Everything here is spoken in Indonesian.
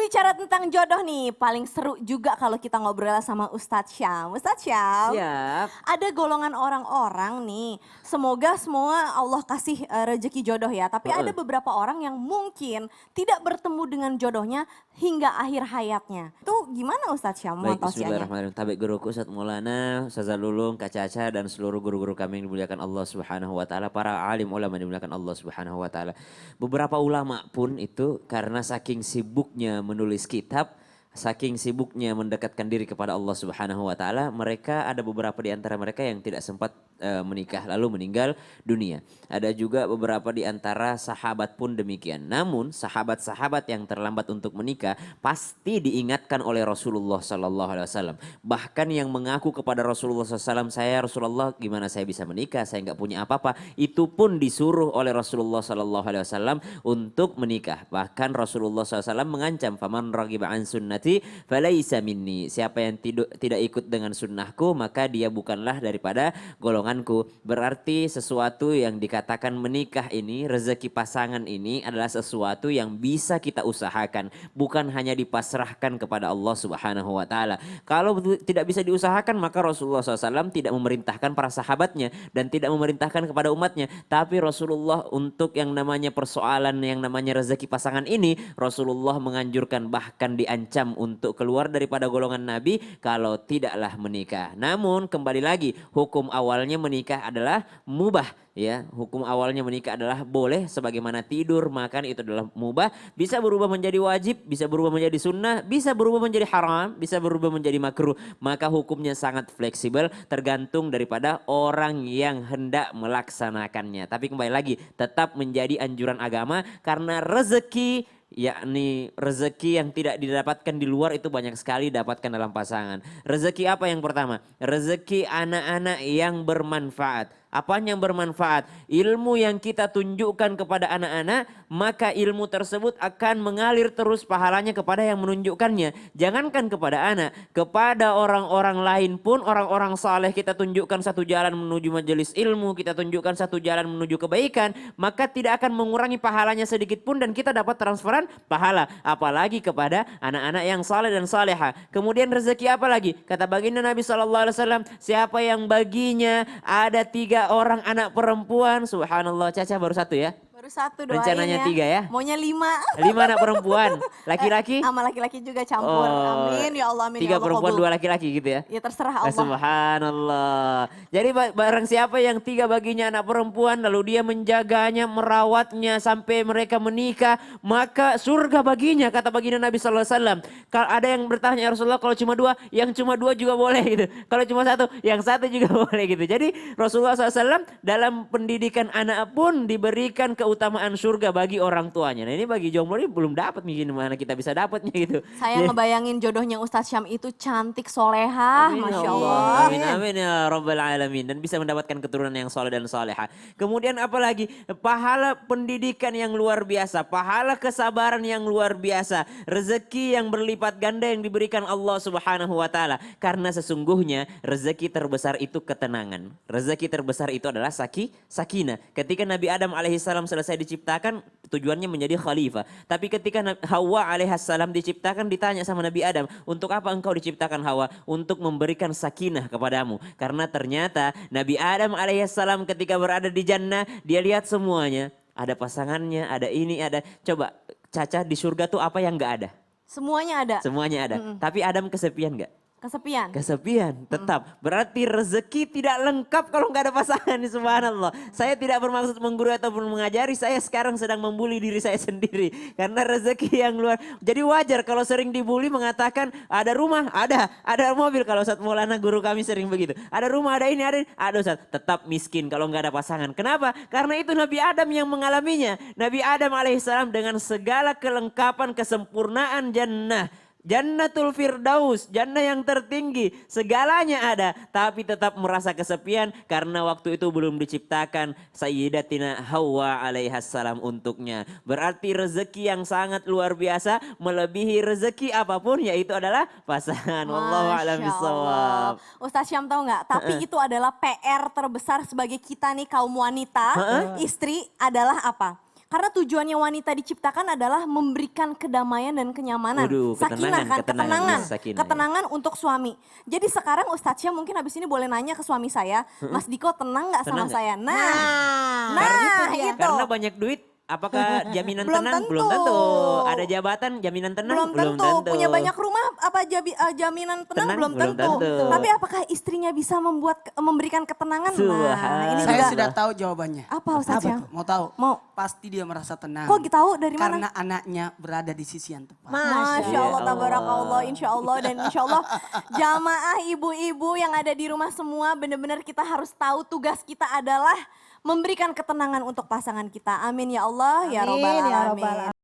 Berbicara tentang jodoh nih, paling seru juga kalau kita ngobrol sama Ustadz Syam. Ustadz Syam, Siap. ada golongan orang-orang nih, semoga semua Allah kasih rezeki jodoh ya. Tapi ada Heeh. beberapa orang yang mungkin tidak bertemu dengan jodohnya hingga akhir hayatnya. Itu gimana Ustadz Syam? Mohon Baik, tausiahnya. bismillahirrahmanirrahim. Tabik guruku Ustadz Maulana, Ustazah Lulung, Kak Caca dan seluruh guru-guru kami yang dimuliakan Allah Subhanahu wa taala, para alim ulama yang dimuliakan Allah Subhanahu wa taala. Beberapa ulama pun itu karena saking sibuknya menulis kitab, saking sibuknya mendekatkan diri kepada Allah Subhanahu wa taala, mereka ada beberapa di antara mereka yang tidak sempat menikah lalu meninggal dunia. Ada juga beberapa di antara sahabat pun demikian. Namun sahabat-sahabat yang terlambat untuk menikah pasti diingatkan oleh Rasulullah Sallallahu Alaihi Wasallam. Bahkan yang mengaku kepada Rasulullah SAW, saya Rasulullah gimana saya bisa menikah, saya nggak punya apa-apa. Itu pun disuruh oleh Rasulullah Sallallahu Alaihi Wasallam untuk menikah. Bahkan Rasulullah SAW mengancam, faman ragiba an sunnati falaisa minni. Siapa yang tidak ikut dengan sunnahku maka dia bukanlah daripada golonganku. Berarti sesuatu yang dikatakan menikah ini, rezeki pasangan ini adalah sesuatu yang bisa kita usahakan, bukan hanya dipasrahkan kepada Allah Subhanahu wa taala. Kalau tidak bisa diusahakan maka Rasulullah SAW tidak memerintahkan para sahabatnya dan tidak memerintahkan kepada umatnya. Tapi Rasulullah untuk yang namanya persoalan yang namanya rezeki pasangan ini, Rasulullah menganjurkan bahkan diancam untuk keluar daripada golongan Nabi kalau tidaklah menikah. Namun kembali lagi, hukum awalnya menikah adalah mubah. Ya, hukum awalnya menikah adalah boleh, sebagaimana tidur, makan itu adalah mubah, bisa berubah menjadi wajib, bisa berubah menjadi sunnah, bisa berubah menjadi haram, bisa berubah menjadi makruh. Maka hukumnya sangat fleksibel, tergantung daripada orang yang hendak melaksanakannya. Tapi kembali lagi, tetap menjadi anjuran agama karena rezeki, yakni rezeki yang tidak didapatkan di luar itu banyak sekali dapatkan dalam pasangan. Rezeki apa yang pertama? Rezeki anak-anak yang bermanfaat. Apanya yang bermanfaat? Ilmu yang kita tunjukkan kepada anak-anak, maka ilmu tersebut akan mengalir terus pahalanya kepada yang menunjukkannya. Jangankan kepada anak, kepada orang-orang lain pun, orang-orang saleh kita tunjukkan satu jalan menuju majelis ilmu, kita tunjukkan satu jalan menuju kebaikan, maka tidak akan mengurangi pahalanya sedikit pun dan kita dapat transferan pahala. Apalagi kepada anak-anak yang saleh dan saleha. Kemudian rezeki apa lagi? Kata baginda Nabi SAW, siapa yang baginya ada 3 orang anak perempuan, subhanallah, Caca baru 1 ya? Baru 1 doain Rencananya ya. 3 ya? Maunya 5. 5 anak perempuan, laki-laki? Sama laki-laki juga campur. Oh, Amin ya Allah, amin 3 ya Allah perempuan, kabul. 2 laki-laki gitu ya? Ya terserah Allah. Subhanallah. Jadi barang siapa yang 3 baginya anak perempuan lalu dia menjaganya, merawatnya sampai mereka menikah, maka surga baginya, kata baginda Nabi SAW. Kalau ada yang bertanya, ya Rasulullah kalau cuma 2, yang cuma 2 juga boleh gitu. Kalau cuma 1, yang 1 juga boleh gitu. Jadi Rasulullah SAW dalam pendidikan anak pun diberikan keutamaan surga bagi orang tuanya. Nah ini bagi jomblo ini belum dapat, mungkin mana kita bisa dapatnya gitu. Saya Jadi, ngebayangin jodohnya Ustadz Syam itu cantik, solehah, amin ya Masya Allah. Allah. Amin amin ya rabbal alamin, dan bisa mendapatkan keturunan yang soleh dan soleha. Kemudian apalagi pahala pendidikan yang luar biasa, pahala kesabaran yang luar biasa, rezeki yang berlipat ganda yang diberikan Allah Subhanahu wa taala. Karena sesungguhnya rezeki terbesar itu ketenangan. Rezeki terbesar itu adalah sakinah. Ketika Nabi Adam alaihissalam selesai diciptakan, tujuannya menjadi khalifah. Tapi ketika Hawa alaihissalam diciptakan, ditanya sama Nabi Adam, untuk apa engkau diciptakan Hawa? Untuk memberikan sakinah kepadamu. Karena ternyata Nabi Adam alaihissalam ketika berada di jannah, dia lihat semuanya. Ada pasangannya, ada ini, ada. Coba Caca, di surga tuh apa yang gak ada? Semuanya ada. Semuanya ada. Tapi Adam kesepian gak? Kesepian. Kesepian, tetap. Berarti rezeki tidak lengkap kalau nggak ada pasangan, subhanallah. Saya tidak bermaksud menggurui ataupun mengajari, saya sekarang sedang membuli diri saya sendiri. Karena rezeki yang luar. Jadi wajar kalau sering dibully mengatakan ada rumah, ada mobil. Kalau Ustadz Maulana guru kami sering begitu. Ada rumah, ada ini, ada Ustadz. Tetap miskin kalau nggak ada pasangan. Kenapa? Karena itu Nabi Adam yang mengalaminya. Nabi Adam alaihissalam dengan segala kelengkapan, kesempurnaan jannah. Jannatul Firdaus, jannah yang tertinggi, segalanya ada, tapi tetap merasa kesepian karena waktu itu belum diciptakan Sayyidatina Hawa alaihassalam untuknya. Berarti rezeki yang sangat luar biasa, melebihi rezeki apapun, yaitu adalah pasangan. Wallahu a'lam bishawab. Ustadz Syam tahu nggak? Tapi itu adalah PR terbesar sebagai kita nih kaum wanita, istri adalah apa? Karena tujuannya wanita diciptakan adalah memberikan kedamaian dan kenyamanan. Waduh, Sakinah kan, ketenangan. yes, sakinah, ya. Ketenangan untuk suami. Jadi sekarang Ustadz Syah mungkin habis ini boleh nanya ke suami saya, Mas Diko tenang nggak sama Tenang nggak? saya? Nah, Itu. Karena banyak duit, apakah jaminan Belum tenang? tentu. Belum tentu. Ada jabatan, jaminan tenang? Belum tentu. Punya banyak rumah, apa jaminan tenang? Tenang? Belum Belum tentu. tentu. Tapi apakah istrinya bisa memberikan ketenangan? Nah, Subhanallah. ini saya juga. sudah tahu jawabannya. Apa Ustadz Syah? Mau tahu? Mau. Pasti dia merasa tenang. Kok tahu dari mana? Karena anaknya berada di sisi yang tepat. Masya Allah, Allah. tabarakallah, insya Allah. Dan insya Allah jamaah ibu-ibu yang ada di rumah semua benar-benar kita harus tahu tugas kita adalah memberikan ketenangan untuk pasangan kita. Amin ya Allah, ya Amin, robbal ya robbal alamin.